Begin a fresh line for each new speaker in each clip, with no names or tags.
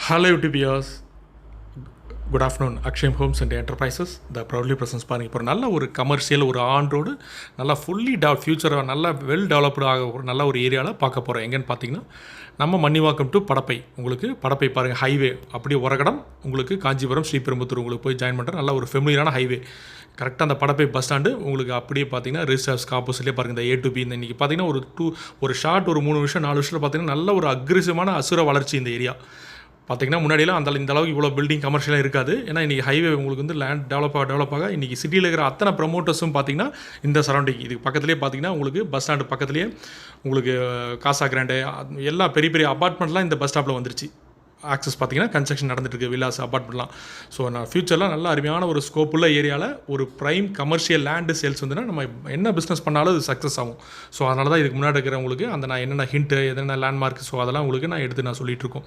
Hello YouTube viewers. Good afternoon. Aksham Homes and Enterprises, the proudly presents பாருங்க. இப்போ நல்ல ஒரு கமர்ஷியல் ஒரு ஆன் ரோடு நல்லா ஃபுல்லி ஃபியூச்சராக நல்லா வெல் டெவலப்டு ஆக ஒரு நல்ல ஒரு ஏரியாவில் பார்க்க போகிறோம். எங்கன்னு பார்த்தீங்கன்னா நம்ம மன்னிவாக்கம் டு படப்பை. உங்களுக்கு படப்பை பாருங்கள், ஹைவே அப்படியே உரகடம் உங்களுக்கு காஞ்சிபுரம் ஸ்ரீபெரும்புத்தூர் உங்களுக்கு போய் ஜாயின் பண்ணுற நல்ல ஒரு ஃபெமிலியரான ஹைவே. கரெக்டாக அந்த படப்பை பஸ் ஸ்டாண்டு உங்களுக்கு அப்படியே பார்த்தீங்கன்னா ரிசர்வ்ஸ்க்கு ஆப்போசிட்லேயே பாருங்கள். இந்த A to B இந்த இன்றைக்கி பார்த்தீங்கன்னா ஒரு ஷார்ட் ஒரு 3 வருஷம் 4 வருஷத்தில் பார்த்தீங்கன்னா நல்ல ஒரு அக்ரெசிவான அசுர வளர்ச்சி இந்த ஏரியா. பார்த்திங்கன்னா முன்னாடியெல்லாம் இந்த அளவுக்கு இவ்வளோ பில்டிங் கமர்ஷியலாக இருக்காது. ஏன்னா இன்றைக்கி ஹைவே உங்களுக்கு வந்து லேண்ட் டெவலப் ஆக இன்றைக்கி சிட்டியில் இருக்கிற அத்தனை ப்ரமோட்டர்ஸும் பார்த்திங்கன்னா இந்த சரௌண்டிங் இதுக்கு பக்கத்துலேயே பார்த்திங்கன்னா உங்களுக்கு பஸ் ஸ்டாண்டு பக்கத்துலேயே உங்களுக்கு காசா கிராண்டு எல்லா பெரிய பெரிய அப்பார்ட்மெண்ட்லாம் இந்த பஸ் ஸ்டாப்பில் வந்துருச்சு. ஆக்சஸ் பார்த்திங்கன்னா கன்ஸ்ட்ரக்ஷன் நடந்துட்டுருக்கு, வில்லாஸ் அப்பார்ட்மெண்ட்லாம். ஸோ நான் ஃப்யூச்சரில் நல்ல அருமையான ஒரு ஸ்கோப் உள்ள ஏரியாவில் ஒரு ப்ரைம் கமர்ஷியல் லேண்டு சேல்ஸ் வந்துன்னா நம்ம என்ன பிஸ்னஸ் பண்ணாலும் அது சக்ஸஸ் ஆகும். ஸோ அதனால தான் இதுக்கு முன்னாடி இருக்கிறவங்களுக்கு நான் என்னென்ன ஹிண்ட்டு என்னென்ன லேண்ட்மார்க் ஸோ அதெல்லாம் உங்களுக்கு நான் சொல்லிகிட்ருக்கோம்.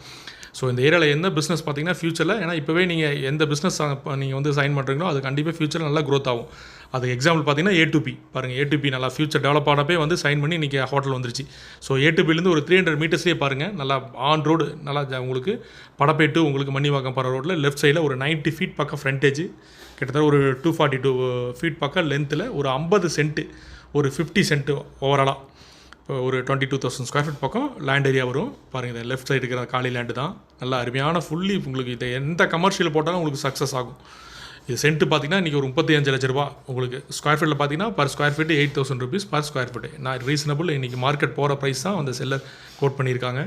ஸோ இந்த ஏரியாவில் என்ன பிஸ்னஸ் பார்த்திங்கன்னா ஃப்யூச்சரில் ஏன்னா இப்போவே நீங்கள் எந்த பிஸ்னஸ் நீங்கள் வந்து சைன் பண்ணுறீங்களோ அது கண்டிப்பாக ஃப்யூச்சரில் நல்லா க்ரோத் ஆகும். அது எக்ஸாம்பிள் பார்த்தீங்கன்னா A to B பாருங்கள். A to B நல்லா ஃப்யூச்சர் டெவலப் ஆனப்பே வந்து சைன் பண்ணி இன்றைக்கி ஹோட்டல் வந்துருச்சு. ஸோ A to Bலேருந்து ஒரு 300 மீட்டர்ஸ்லேயே பாருங்கள் நல்லா ஆன் ரோடு நல்லா உங்களுக்கு படப்பேட்டு உங்களுக்கு மன்னிவாக்கம் போகிற ரோட்டில் லெஃப்ட் சைடில் ஒரு 90 ஃபீட் பக்கம் ஃப்ரண்டேஜ், கிட்டத்தட்ட ஒரு 242 ஃபீட் பக்கம் லென்த்தில் ஒரு 50 சென்ட்டு ஒரு 50 சென்ட்டு ஓவராலாக ஒரு 22,000 ஸ்கொயர் ஃபீட் பக்கம் லேண்ட் ஏரியா வரும். பாருங்கள் இந்த லெஃப்ட் சைடு இருக்கிற காலி லேண்டு தான் நல்லா அருமையான ஃபுல்லி உங்களுக்கு இதை எந்த கமர்ஷியல் போட்டாலும் உங்களுக்கு சக்ஸஸ் ஆகும். இது சென்ட்டு பார்த்திங்கன்னா இன்றைக்கி ஒரு 35 லட்ச ரூபா உங்களுக்கு ஸ்கொயர் ஃபீட்டில் பார்த்தீங்கன்னா per square feet 8,000 rupees per square feet. நான் ரீசனபிள் இன்றைக்கி மார்க்கெட் போகிற ப்ரைஸ் தான் அந்த செல்லர் கோட் பண்ணியிருக்காங்க.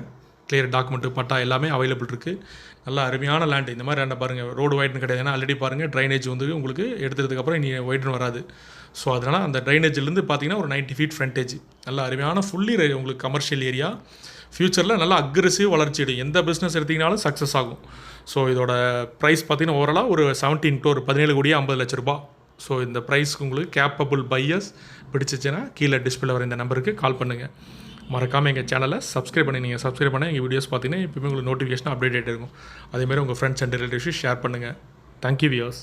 கிளியர் டாக்குமெண்ட்டு பட்டா எல்லாமே அவைலபிள் இருக்குது. நல்லா அருமையான லேண்டு. இந்த மாதிரி என்ன பாருங்கள் ரோடு ஒயிட்னு கிடையாது. ஏன்னா ஆல்ரெடி பாருங்கள் ட்ரைனேஜ் வந்து உங்களுக்கு எடுத்ததுக்கப்புறம் இனி ஒயிட்னு வராது. ஸோ அதனால் அந்த ட்ரைனேஜ்லேருந்து பார்த்தீங்கன்னா ஒரு 90 ஃபீட் ஃப்ரண்டேஜ் நல்ல அருமையான ஃபுல்லி உங்களுக்கு கமர்ஷியல் ஏரியா. ஃப்யூச்சரில் நல்லா அக்ரெசிவ் வளர்ச்சி அடையும். எந்த பிஸ்னஸ் எடுத்திங்கனாலும் சக்ஸஸ் ஆகும். ஸோ இதோட ப்ரைஸ் பார்த்தீங்கன்னா ஓவராலாக ஒரு 17 கோடியே 50 லட்ச ரூபா. ஸோ இந்த ப்ரைஸ்க்கு உங்களுக்கு கேப்பபிள் பையர்ஸ் பிடிச்சிச்சின்னா கீழே டிஸ்பிளே வர இந்த நம்பருக்கு கால் பண்ணுங்கள். மறக்காமல் எங்கள் சேனலை சப்ஸ்கிரைப் பண்ணி நீங்கள் சப்ஸ்கிரைப் பண்ண எங்கள் வீடியோஸ் பார்த்தீங்கன்னா எப்பவுமே உங்களுக்கு நோட்டிஃபிகேஷன் அப்டேட் ஆகிட்டு இருக்கும். அதேமாதிரி உங்கள் ஃப்ரெண்ட்ஸ் அண்ட் ரிலேட்டிவ்ஸ் ஷேர் பண்ணுங்கள். Thank you viewers.